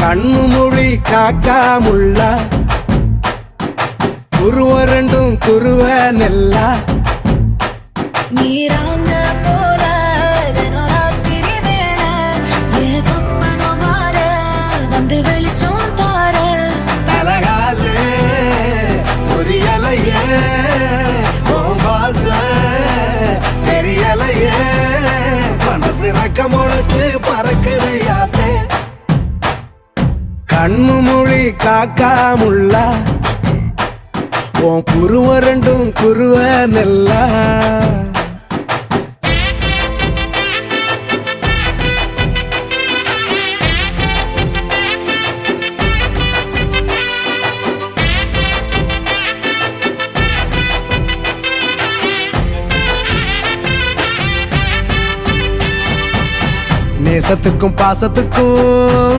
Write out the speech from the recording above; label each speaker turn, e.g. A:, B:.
A: கண்ணு மொழி காக்காமுள்ள குருவரண்டும் குருவ நெல்லா
B: நீராங்க போல ராத்திரி வேள ஏ சொப்பனோ மாற வந்து வெளிச்சம் தார
A: தலகாலு புரியலையே பாச தெரியலையே மனசு ரக்க முளைச்சு பறக்குதையாத்தே கண்ணு மொழி காக்காமுள்ள உன் குருவரண்டும் குருவ நெல்லா நேசத்துக்கும் பாசத்துக்கும்